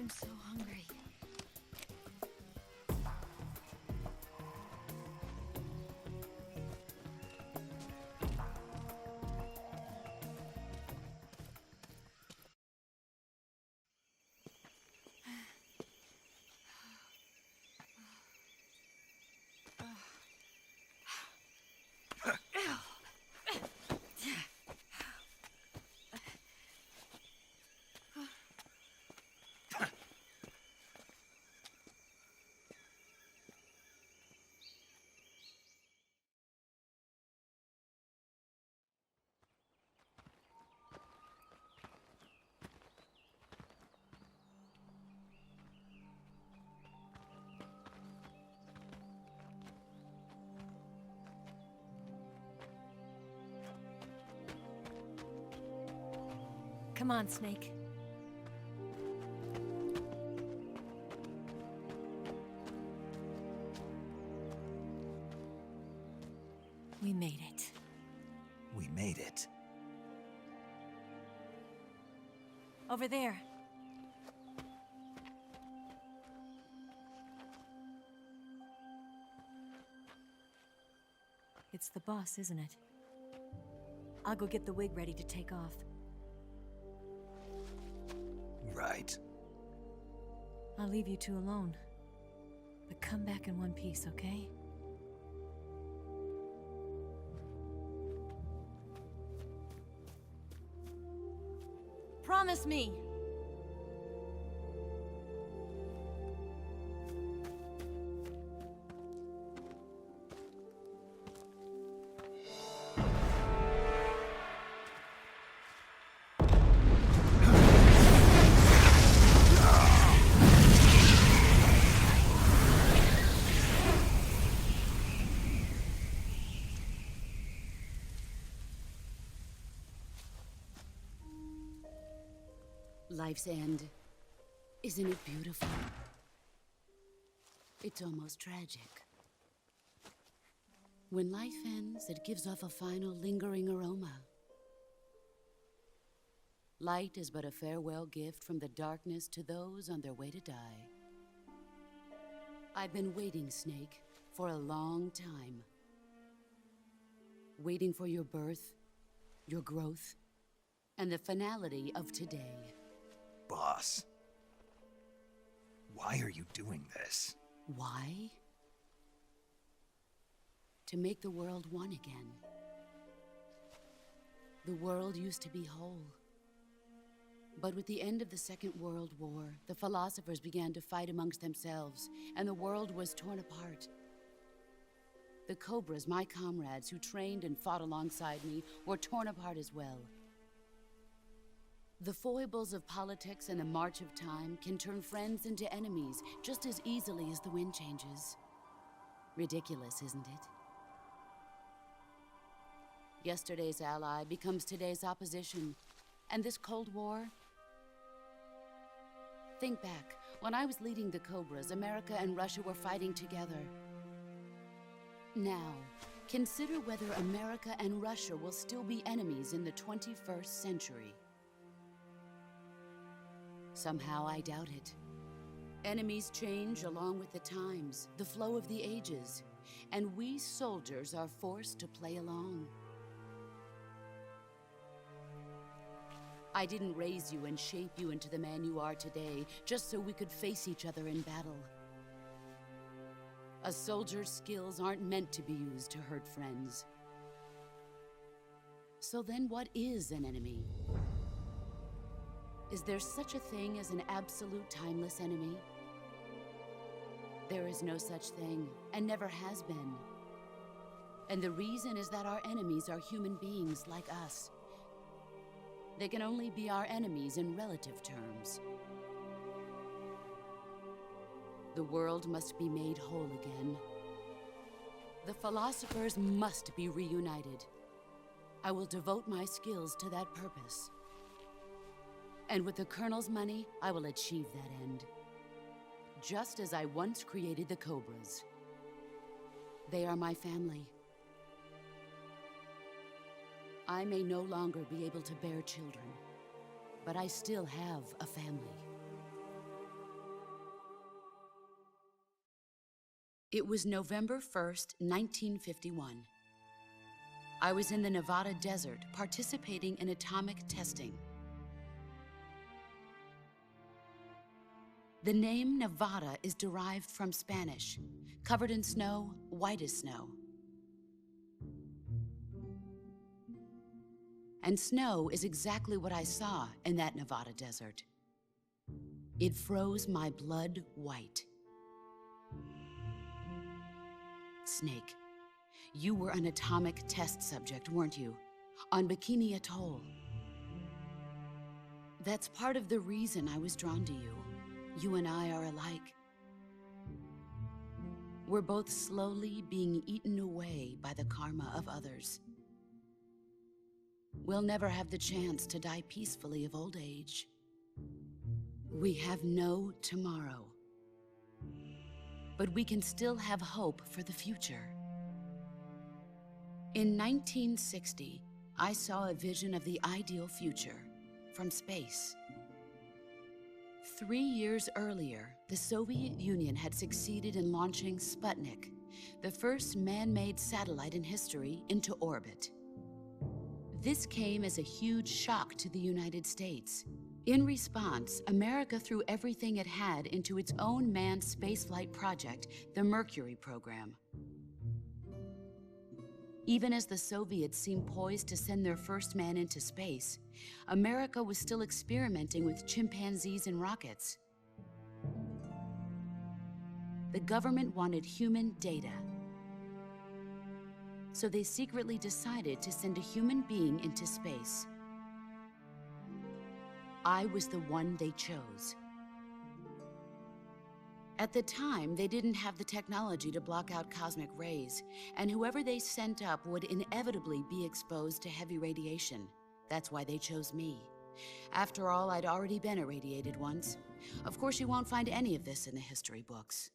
I'm so hungry. Come on, Snake. We made it. We made it. Over there. It's the boss, isn't it? I'll go get the wig ready to take off. Right. I'll leave you two alone. But come back in one piece, okay? Promise me! Life's end. Isn't it beautiful? It's almost tragic. When life ends, it gives off a final lingering aroma. Light is but a farewell gift from the darkness to those on their way to die. I've been waiting, Snake, for a long time. Waiting for your birth, your growth, and the finality of today. Boss. Why are you doing this? Why? To make the world one again. The world used to be whole. But with the end of the Second World War, the philosophers began to fight amongst themselves, and the world was torn apart. The Cobras, my comrades who trained and fought alongside me, were torn apart as well. The foibles of politics and the march of time can turn friends into enemies just as easily as the wind changes. Ridiculous, isn't it? Yesterday's ally becomes today's opposition. And this Cold War? Think back. When I was leading the Cobras, America and Russia were fighting together. Now, consider whether America and Russia will still be enemies in the 21st century. Somehow I doubt it. Enemies change along with the times, the flow of the ages, and we soldiers are forced to play along. I didn't raise you and shape you into the man you are today just so we could face each other in battle. A soldier's skills aren't meant to be used to hurt friends. So then what is an enemy? Is there such a thing as an absolute timeless enemy? There is no such thing, and never has been. And the reason is that our enemies are human beings like us. They can only be our enemies in relative terms. The world must be made whole again. The philosophers must be reunited. I will devote my skills to that purpose. And with the Colonel's money, I will achieve that end. Just as I once created the Cobras. They are my family. I may no longer be able to bear children, but I still have a family. It was November 1st, 1951. I was in the Nevada desert participating in atomic testing. The name Nevada is derived from Spanish, covered in snow, white as snow. And snow is exactly what I saw in that Nevada desert. It froze my blood white. Snake, you were an atomic test subject, weren't you? On Bikini Atoll. That's part of the reason I was drawn to you. You and I are alike. We're both slowly being eaten away by the karma of others. We'll never have the chance to die peacefully of old age. We have no tomorrow. But we can still have hope for the future. In 1960, I saw a vision of the ideal future from space. 3 years earlier, the Soviet Union had succeeded in launching Sputnik, the first man-made satellite in history, into orbit. This came as a huge shock to the United States. In response, America threw everything it had into its own manned spaceflight project, the Mercury program. Even as the Soviets seemed poised to send their first man into space, America was still experimenting with chimpanzees and rockets. The government wanted human data. So they secretly decided to send a human being into space. I was the one they chose. At the time, they didn't have the technology to block out cosmic rays, and whoever they sent up would inevitably be exposed to heavy radiation. That's why they chose me. After all, I'd already been irradiated once. Of course, you won't find any of this in the history books.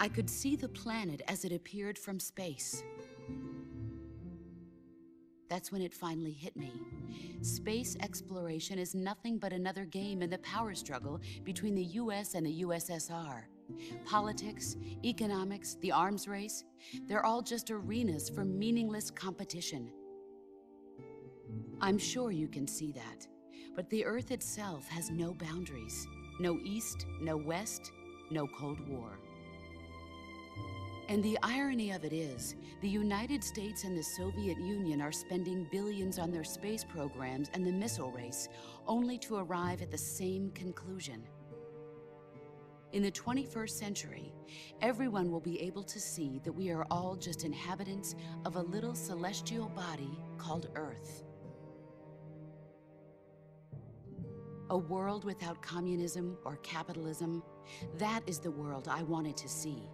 I could see the planet as it appeared from space. That's when it finally hit me. Space exploration is nothing but another game in the power struggle between the US and the USSR. Politics, economics, the arms race, they're all just arenas for meaningless competition. I'm sure you can see that, but the Earth itself has no boundaries. No East, no West, no Cold War. And the irony of it is, the United States and the Soviet Union are spending billions on their space programs and the missile race, only to arrive at the same conclusion. In the 21st century, everyone will be able to see that we are all just inhabitants of a little celestial body called Earth. A world without communism or capitalism, that is the world I wanted to see.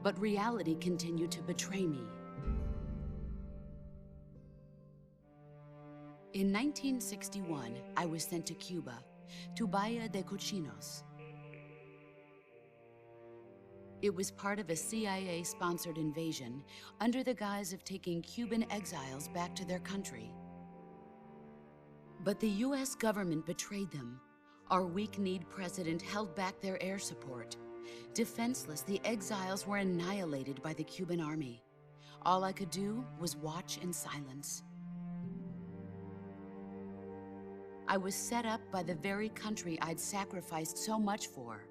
But reality continued to betray me. In 1961, I was sent to Cuba, to Bahia de Cochinos. It was part of a CIA-sponsored invasion under the guise of taking Cuban exiles back to their country. But the US government betrayed them. Our weak-kneed president held back their air support. Defenseless, the exiles were annihilated by the Cuban army. All I could do was watch in silence. I was set up by the very country I'd sacrificed so much for,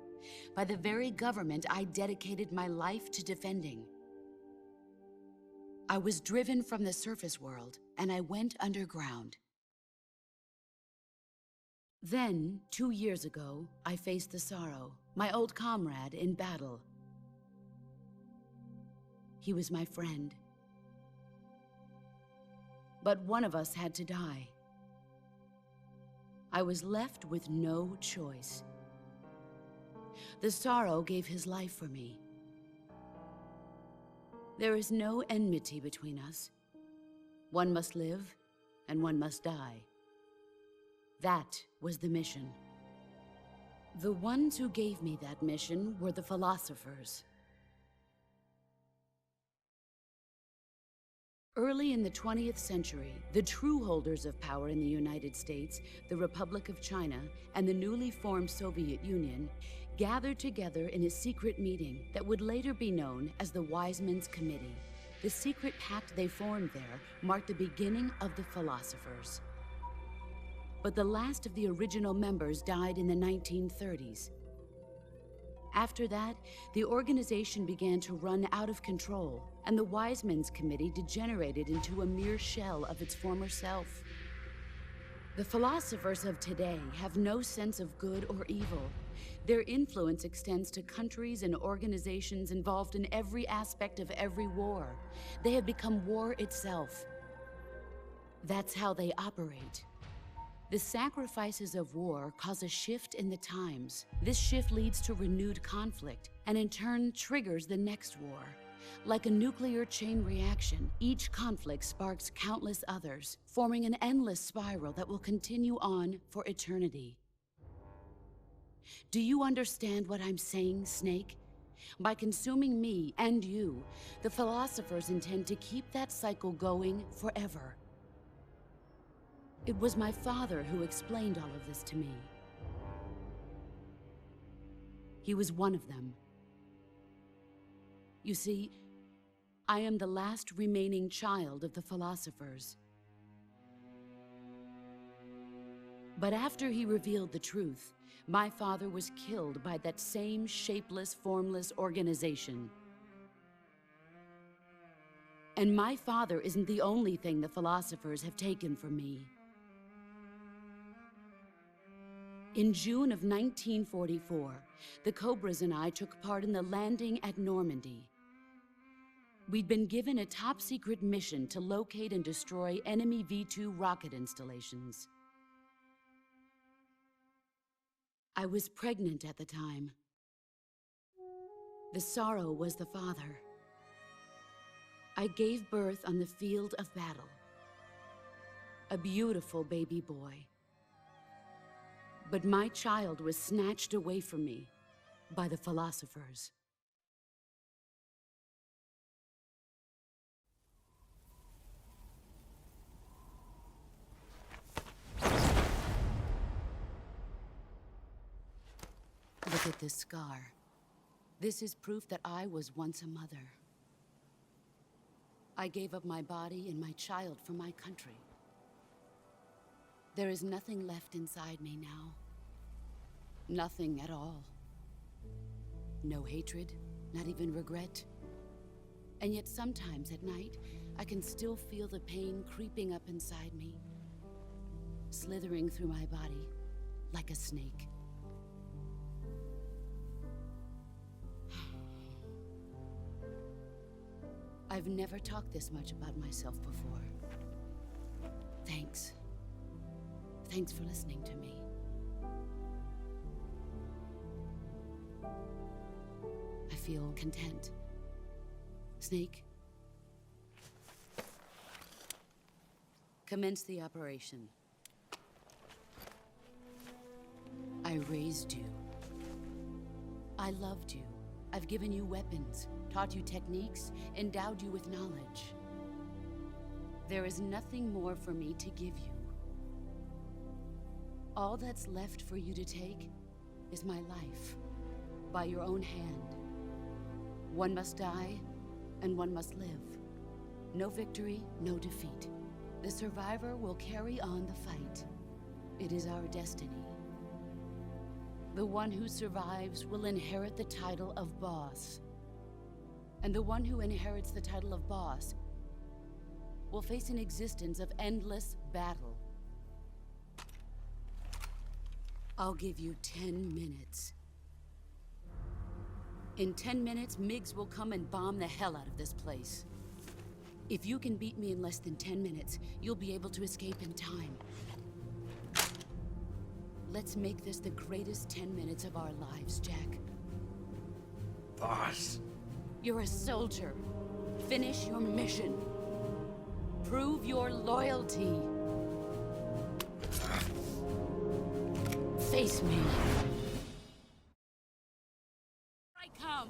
by the very government I dedicated my life to defending. I was driven from the surface world, and I went underground. Then, 2 years ago, I faced the sorrow, my old comrade in battle. He was my friend. But one of us had to die. I was left with no choice. The sorrow gave his life for me. There is no enmity between us. One must live, and one must die. That was the mission. The ones who gave me that mission were the philosophers. Early in the 20th century, the true holders of power in the United States, the Republic of China, and the newly formed Soviet Union gathered together in a secret meeting that would later be known as the Wise Men's Committee. The secret pact they formed there marked the beginning of the philosophers. But the last of the original members died in the 1930s. After that, the organization began to run out of control, and the Wise Men's Committee degenerated into a mere shell of its former self. The philosophers of today have no sense of good or evil. Their influence extends to countries and organizations involved in every aspect of every war. They have become war itself. That's how they operate. The sacrifices of war cause a shift in the times. This shift leads to renewed conflict, and in turn triggers the next war. Like a nuclear chain reaction, each conflict sparks countless others, forming an endless spiral that will continue on for eternity. Do you understand what I'm saying, Snake? By consuming me and you, the philosophers intend to keep that cycle going forever. It was my father who explained all of this to me. He was one of them. You see, I am the last remaining child of the philosophers. But after he revealed the truth, my father was killed by that same shapeless, formless organization. And my father isn't the only thing the philosophers have taken from me. In June of 1944, the Cobras and I took part in the landing at Normandy. We'd been given a top-secret mission to locate and destroy enemy V-2 rocket installations. I was pregnant at the time. The sorrow was the father. I gave birth on the field of battle. A beautiful baby boy. But my child was snatched away from me by the philosophers. Look at this scar. This is proof that I was once a mother. I gave up my body and my child for my country. There is nothing left inside me now. Nothing at all. No hatred, not even regret. And yet sometimes at night, I can still feel the pain creeping up inside me, slithering through my body like a snake. I've never talked this much about myself before. Thanks. Thanks for listening to me. I feel content. Snake, commence the operation. I raised you. I loved you. I've given you weapons, taught you techniques, endowed you with knowledge. There is nothing more for me to give you. All that's left for you to take is my life, by your own hand. One must die, and one must live. No victory, no defeat. The survivor will carry on the fight. It is our destiny. The one who survives will inherit the title of boss. And the one who inherits the title of boss will face an existence of endless battle. I'll give you 10 minutes. In 10 minutes, MiGs will come and bomb the hell out of this place. If you can beat me in less than 10 minutes, you'll be able to escape in time. Let's make this the greatest 10 minutes of our lives, Jack. Boss. You're a soldier. Finish your mission. Prove your loyalty. Face me. I come.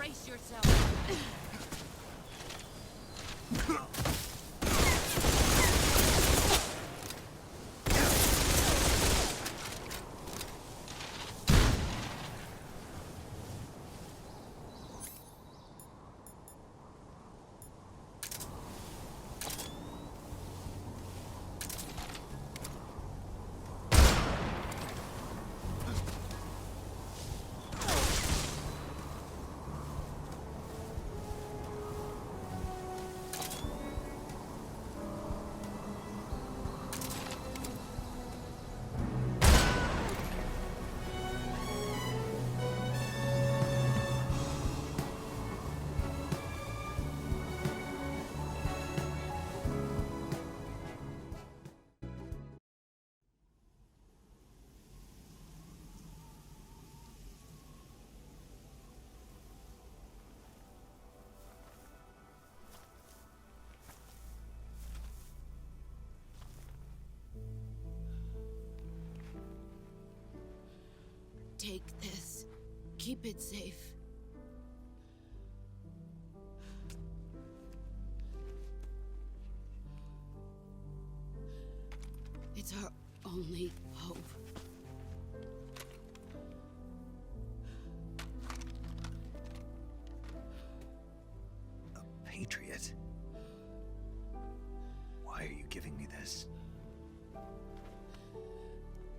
Brace yourself. Take this. Keep it safe. It's our only hope. A patriot? Why are you giving me this?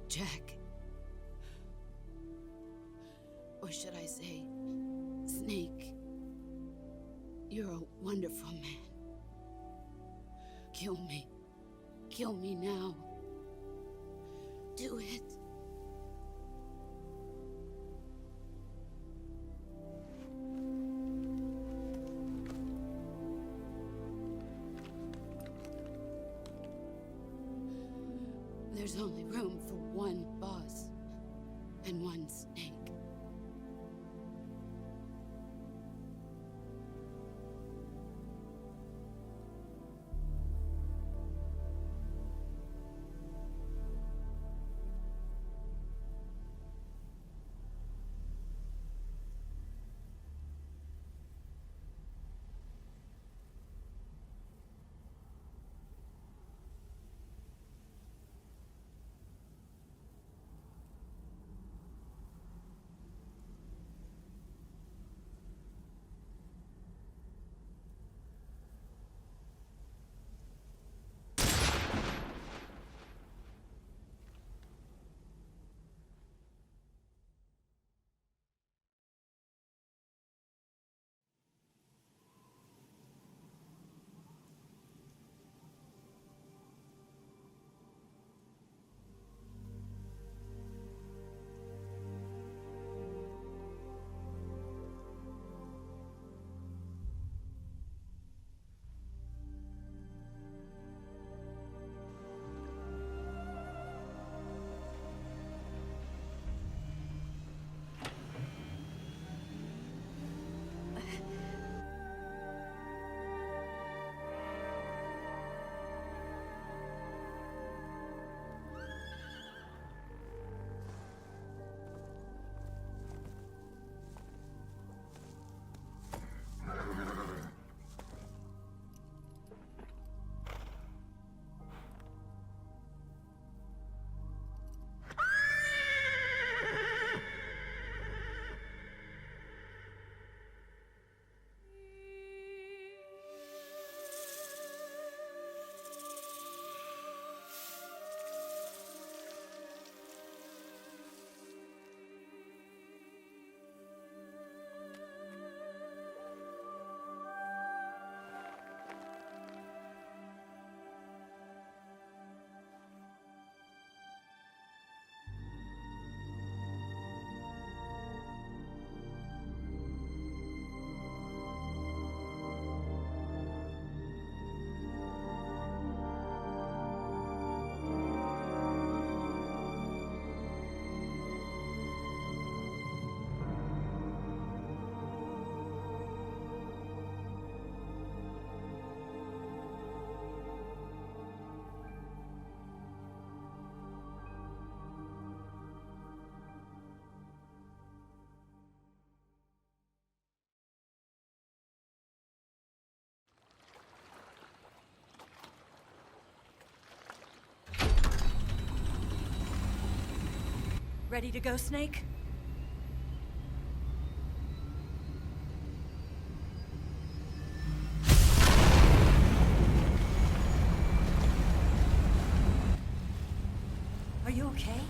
Jack. Or should I say, Snake? You're a wonderful man. Kill me. Kill me now. Do it. There's only room for one boss and one Snake. Ready to go, Snake? Are you okay?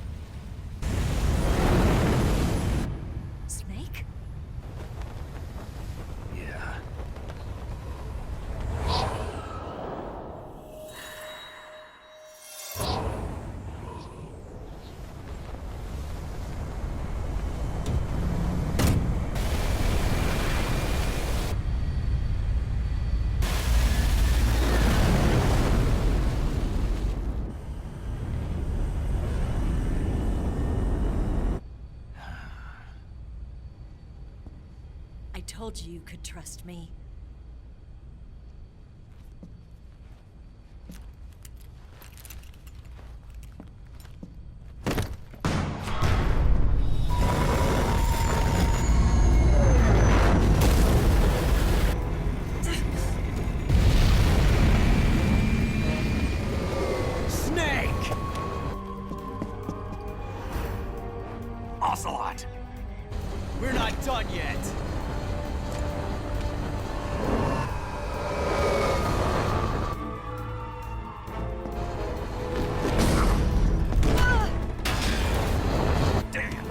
Snake? Yeah. I told you you could trust me. Snake! Ocelot! We're not done yet. Damn!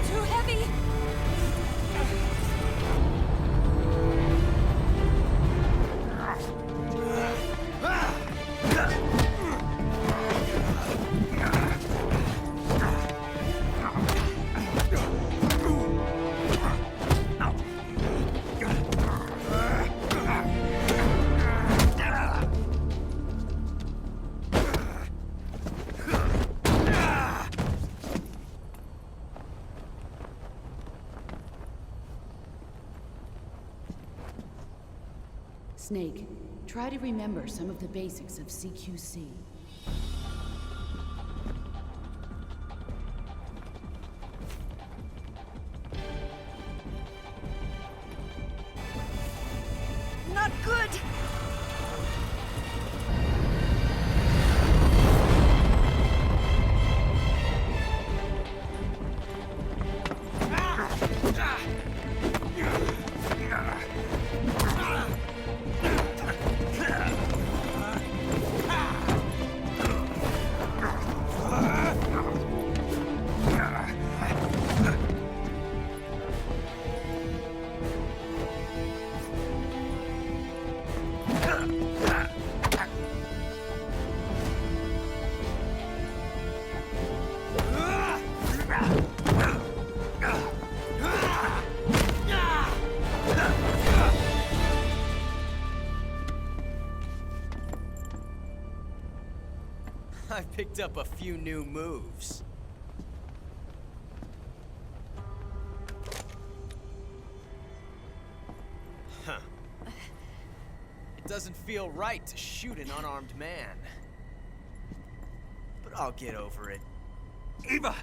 Too heavy! Snake, try to remember some of the basics of CQC. Not good! I picked up a few new moves. Huh. It doesn't feel right to shoot an unarmed man. But I'll get over it. Eva!